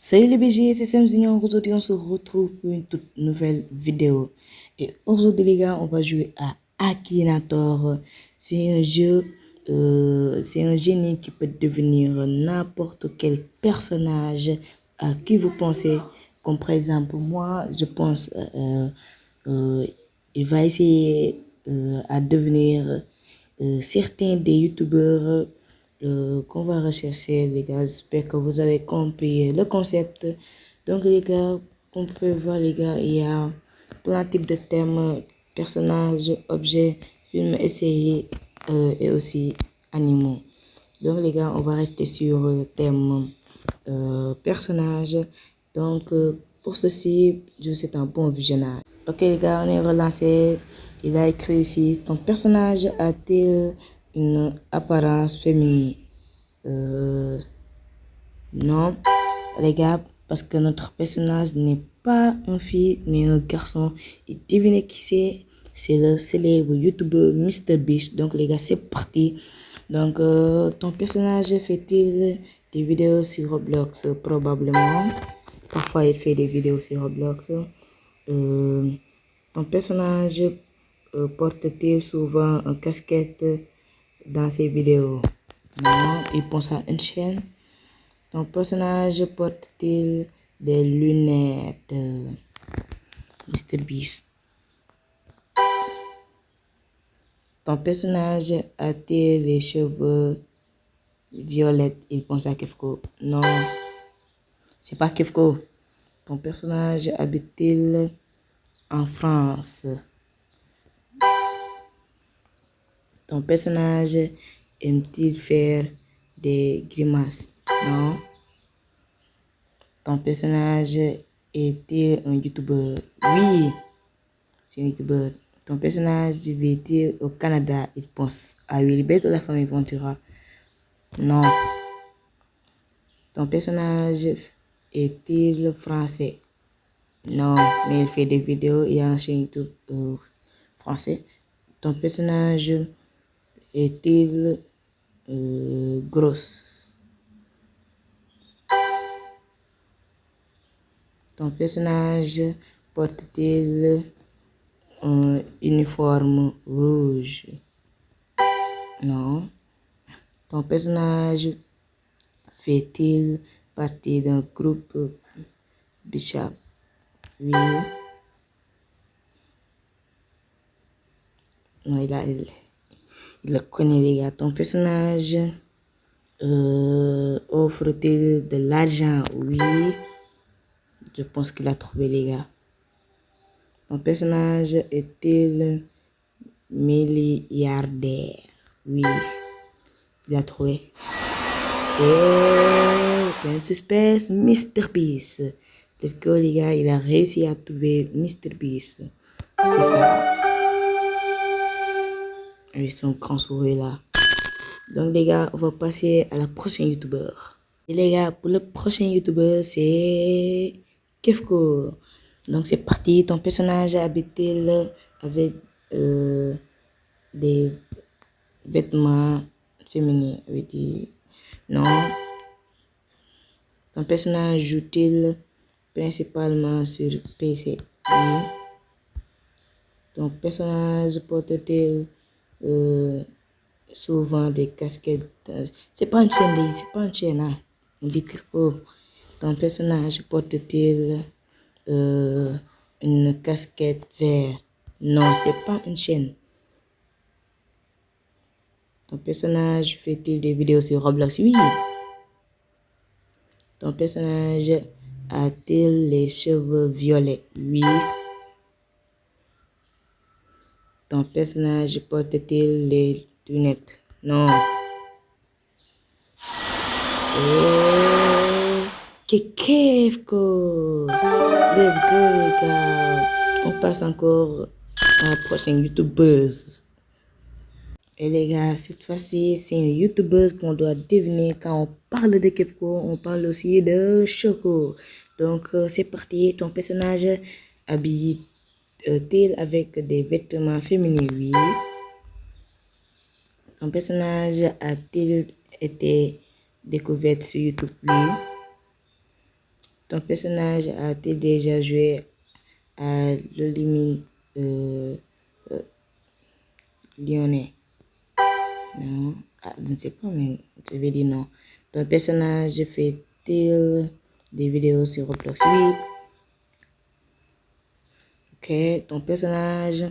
Salut les BG, c'est Sam Zignon. Aujourd'hui, on se retrouve pour une toute nouvelle vidéo. Et aujourd'hui, les gars, on va jouer à Akinator. C'est un génie qui peut devenir n'importe quel personnage à qui vous pensez. Comme par exemple, moi, je pense, euh, il va essayer à devenir certains des youtubeurs qu'on va rechercher, les gars. J'espère que vous avez compris le concept. Donc, les gars, comme vous pouvez voir, les gars, il y a plein de types de thèmes, personnages, objets, films, séries et aussi animaux. Donc, les gars, on va rester sur le thème personnages. Donc, pour ceci, je vous souhaite un bon visionnage. Ok, les gars, on est relancé. Il a écrit ici: ton personnage a-t-il une apparence féminine? Non, les gars, parce que notre personnage n'est pas une fille, mais un garçon. Et devinez qui c'est? C'est le célèbre youtubeur MrBeast. Donc, les gars, c'est parti. Donc, ton personnage fait-il des vidéos sur Roblox? Probablement. Parfois, il fait des vidéos sur Roblox. Ton personnage porte-t-il souvent une casquette dans ses vidéos? Non, il pense à une chaîne. Ton personnage porte-t-il des lunettes? MrBeast. Ton personnage a-t-il les cheveux violets? Il pense à Kefko. Non, c'est pas Kefko. Ton personnage habite-t-il en France? Ton personnage aime-t-il faire des grimaces? Non. Ton personnage est-il un youtubeur? Oui, c'est un youtubeur. Ton personnage vit-il au Canada? Il pense à Wilbert ou la famille Ventura? Non. Ton personnage est-il français? Non, mais il fait des vidéos et un chaîne YouTube français. Ton personnage est-il grosse? Ton personnage porte-t-il un uniforme rouge? Non. Ton personnage fait-il partie d'un groupe Bishop? Oui. Non, il le connaît, les gars. Ton personnage offre-t-il de l'argent? Oui. Je pense qu'il a trouvé, les gars. Ton personnage est-il milliardaire? Oui. Il a trouvé. Et plein de suspense, MrBeast. Let's go, les gars. Il a réussi à trouver MrBeast. C'est ça. Avec son grand sourire là. Donc, les gars, on va passer à la prochaine youtubeur. Et les gars, pour le prochain youtubeur, c'est Kefko. Donc, c'est parti. Ton personnage habite-t-il avec des vêtements féminins? Non. Ton personnage joue-t-il principalement sur PC? Oui. Ton personnage porte-t-il souvent des casquettes? C'est pas une chaîne, c'est pas une chaîne. Hein. On dit que ton personnage porte-t-il une casquette verte? Non, c'est pas une chaîne. Ton personnage fait-il des vidéos sur Roblox? Oui. Ton personnage a-t-il les cheveux violets? Oui. Ton personnage porte-t-il les lunettes? Non. Kefko. Let's go, les gars. On passe encore à la prochaine youtubeuse. Et les gars, cette fois-ci, c'est une youtubeuse qu'on doit deviner. Quand on parle de Kefko, on parle aussi de Choco. Donc, c'est parti. Ton personnage habille-t-il avec des vêtements féminins? Oui. Ton personnage a-t-il été découvert sur YouTube? Oui. Ton personnage a-t-il déjà joué à l'Olympique lyonnais? Non. Ah, je ne sais pas, mais je vais dire non. Ton personnage fait-il des vidéos sur Roblox? Oui. Ok. Ton personnage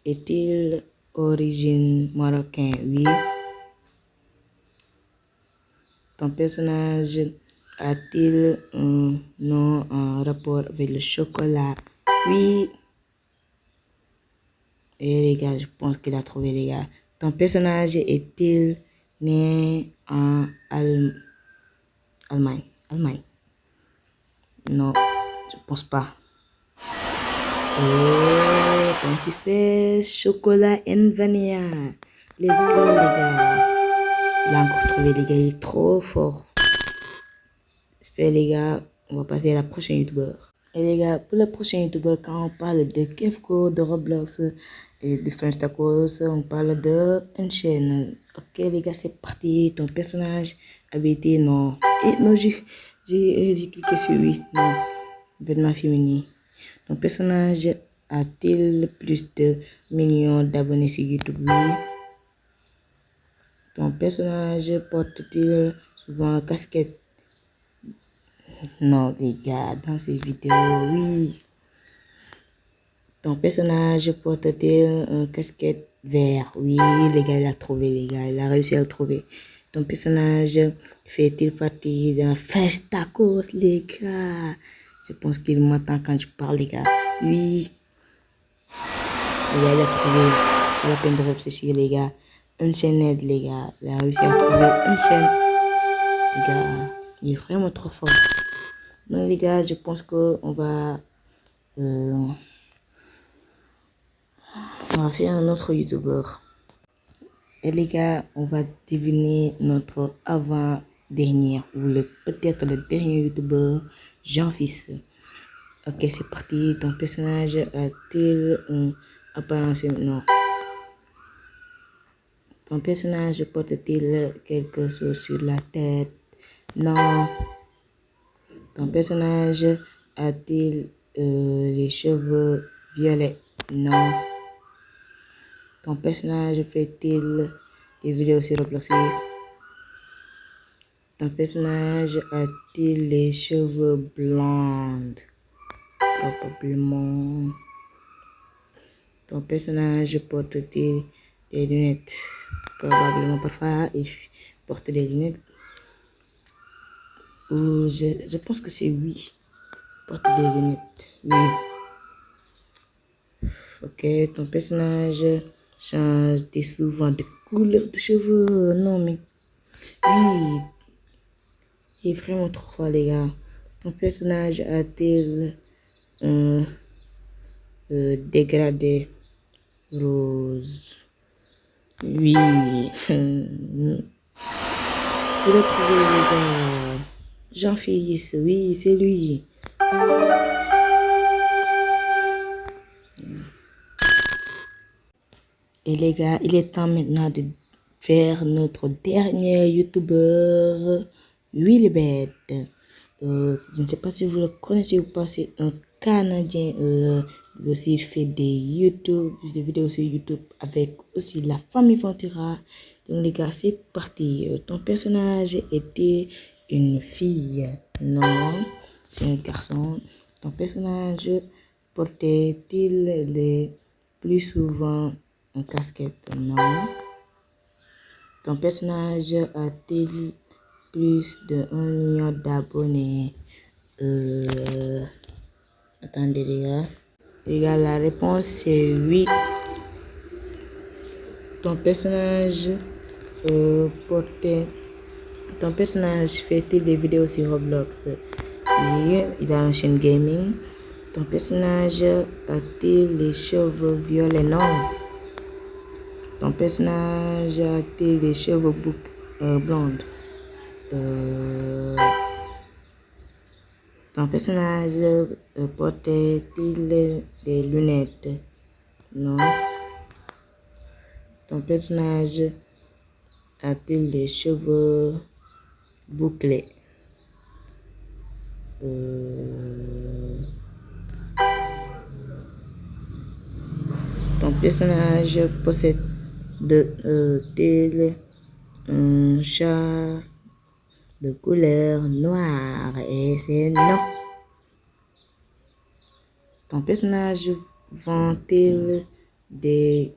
est-il origine marocain? Oui. Ton personnage a-t-il un nom en rapport avec le chocolat? Oui. Et les gars, je pense qu'il a trouvé, les gars. Ton personnage est-il né en Allemagne? Allemagne. Non, je pense pas. Et ton suspense, chocolat and vanilla. Let's go, les gars. Il a encore trouvé, les gars. Il est trop fort. J'espère, les gars, on va passer à la prochaine youtubeur. Et les gars, pour le prochain youtubeur, quand on parle de Kefko, de Roblox et de French Tacos, on parle de une chaîne. Ok, les gars, c'est parti. Ton personnage habité, non. Et non, j'ai cliqué sur oui. Non. Vêtements féminins. Ton personnage a-t-il plus de millions d'abonnés sur YouTube? Oui. Ton personnage porte-t-il souvent casquette? Non, les gars, dans ces vidéos, oui. Ton personnage porte-t-il un casquette vert? Oui, les gars, il a trouvé, les gars, il a réussi à le trouver. Ton personnage fait-il partie d'un French Tacos, les gars? Je pense qu'il m'entend quand je parle, les gars. Oui. Les gars, il a trouvé. Pas la peine de réfléchir, les gars. Une chaîne aide, les gars. Il a réussi à trouver une chaîne. Les gars, il est vraiment trop fort. Donc, les gars, je pense qu'on va... on va faire un autre youtubeur. Et les gars, on va deviner notre avant-dernier ou peut-être le dernier youtubeur, Jean-Fils. Ok, c'est parti. Ton personnage a-t-il une apparence féminine? Non. Ton personnage porte-t-il quelque chose sur la tête? Non. Ton personnage a-t-il les cheveux violets? Non. Ton personnage fait-il des vidéos sur Roblox? Oui. Ton personnage a-t-il les cheveux blonds? Probablement. Ton personnage porte-t-il des lunettes? Probablement, parfois il porte des lunettes. Ou je pense que c'est oui. Porte des lunettes. Oui. Ok, ton personnage change souvent de couleur de cheveux. Non, mais oui. Il est vraiment trop fort, les gars. Ton personnage a-t-il un dégradé rose? Oui. Vous le trouvez, les gars. Jean-Fils, oui, c'est lui. Et les gars, il est temps maintenant de faire notre dernier youtubeur, Willibet. Je ne sais pas si vous le connaissez ou pas, c'est un Canadien. Il aussi fait des vidéos sur YouTube avec aussi la famille Ventura. Donc les gars, c'est parti. Ton personnage était une fille? Non, c'est un garçon. Ton personnage portait-il les plus souvent une casquette? Non. Ton personnage a-t-il plus de 1 million d'abonnés? Attendez, les gars. Les gars, la réponse c'est oui. Ton personnage Ton personnage fait-il des vidéos sur Roblox? Oui, il a une chaîne gaming. Ton personnage a-t-il les cheveux violets? Non. Ton personnage a-t-il des cheveux blondes? Ton personnage porte-t-il des lunettes? Non. Ton personnage a-t-il des cheveux bouclés? personnage possède un chat de couleur noire et c'est non. Ton personnage vend-il des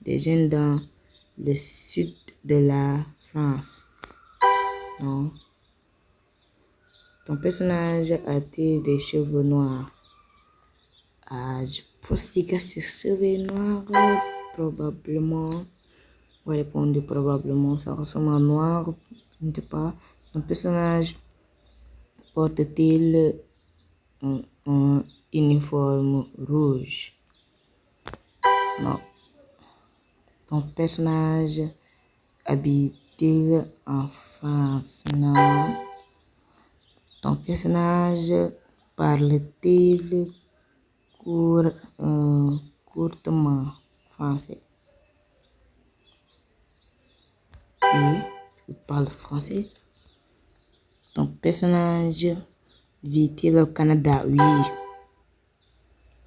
jeunes dans le sud de la France? Non. Ton personnage a-t-il des cheveux noirs? Je pense que ses cheveux noirs, probablement. On va répondre probablement, ça ressemble à noir, je ne sais pas. Ton personnage porte-t-il un uniforme rouge? Non. Ton personnage habite-t-il en France? Non. Ton personnage parle-t-il courtement français? Oui, il parle français. Ton personnage vit-il au Canada? Oui.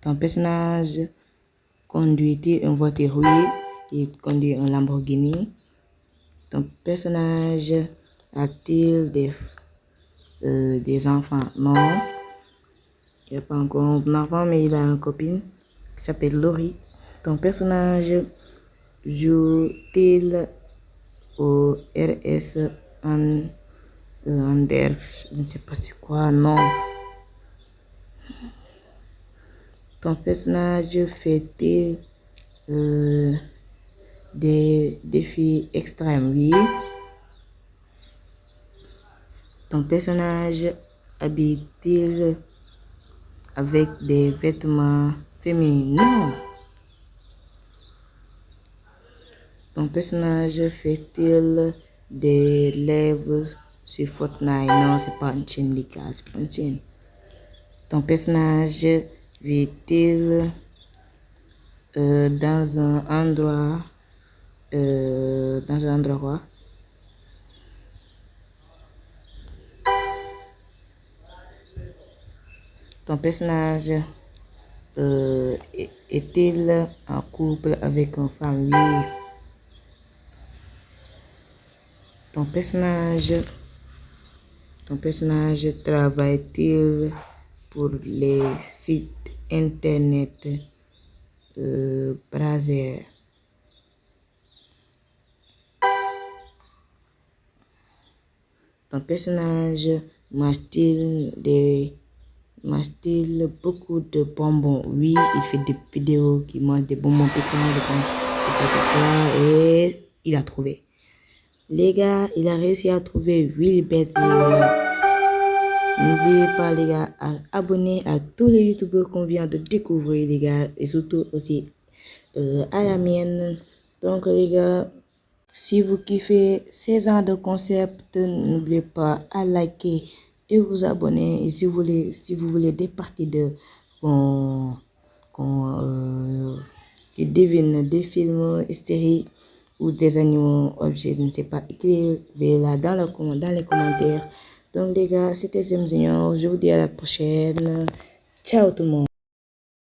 Ton personnage conduit-il une voiture? Oui. Il conduit un Lamborghini. Ton personnage a-t-il des enfants? Non. Il n'y a pas encore un enfant, mais il a une copine qui s'appelle Laurie. Ton personnage joue-t-il au RS Anders? Je ne sais pas c'est quoi, non. Ton personnage fait-il des défis extrêmes? Oui. Ton personnage habite-t-il avec des vêtements féminins? Non. Ton personnage fait-il des lèvres sur Fortnite? Non, c'est pas une chaîne, les gars, c'est pas une chaîne. Ton personnage vit-il dans un endroit quoi? Ton personnage est-il en couple avec une femme? Oui. Ton personnage travaille-t-il pour les sites internet Brazzers? Ton personnage mange-t-il beaucoup de bonbons? Oui, il fait des vidéos qui mangent des bonbons piquants, tout ça, et il a trouvé. Les gars, il a réussi à trouver 8 bêtes, les gars. N'oubliez pas, les gars, à abonner à tous les youtubeurs qu'on vient de découvrir, les gars, et surtout aussi à la mienne. Donc, les gars, si vous kiffez ces genres de concepts, n'oubliez pas à liker et vous abonner. Et si vous voulez des parties qui deviennent des films, séries ou des animaux, objets, je ne sais pas, écrivez-la dans les commentaires. Donc les gars, c'était Zem Junior. Je vous dis à la prochaine. Ciao tout le monde.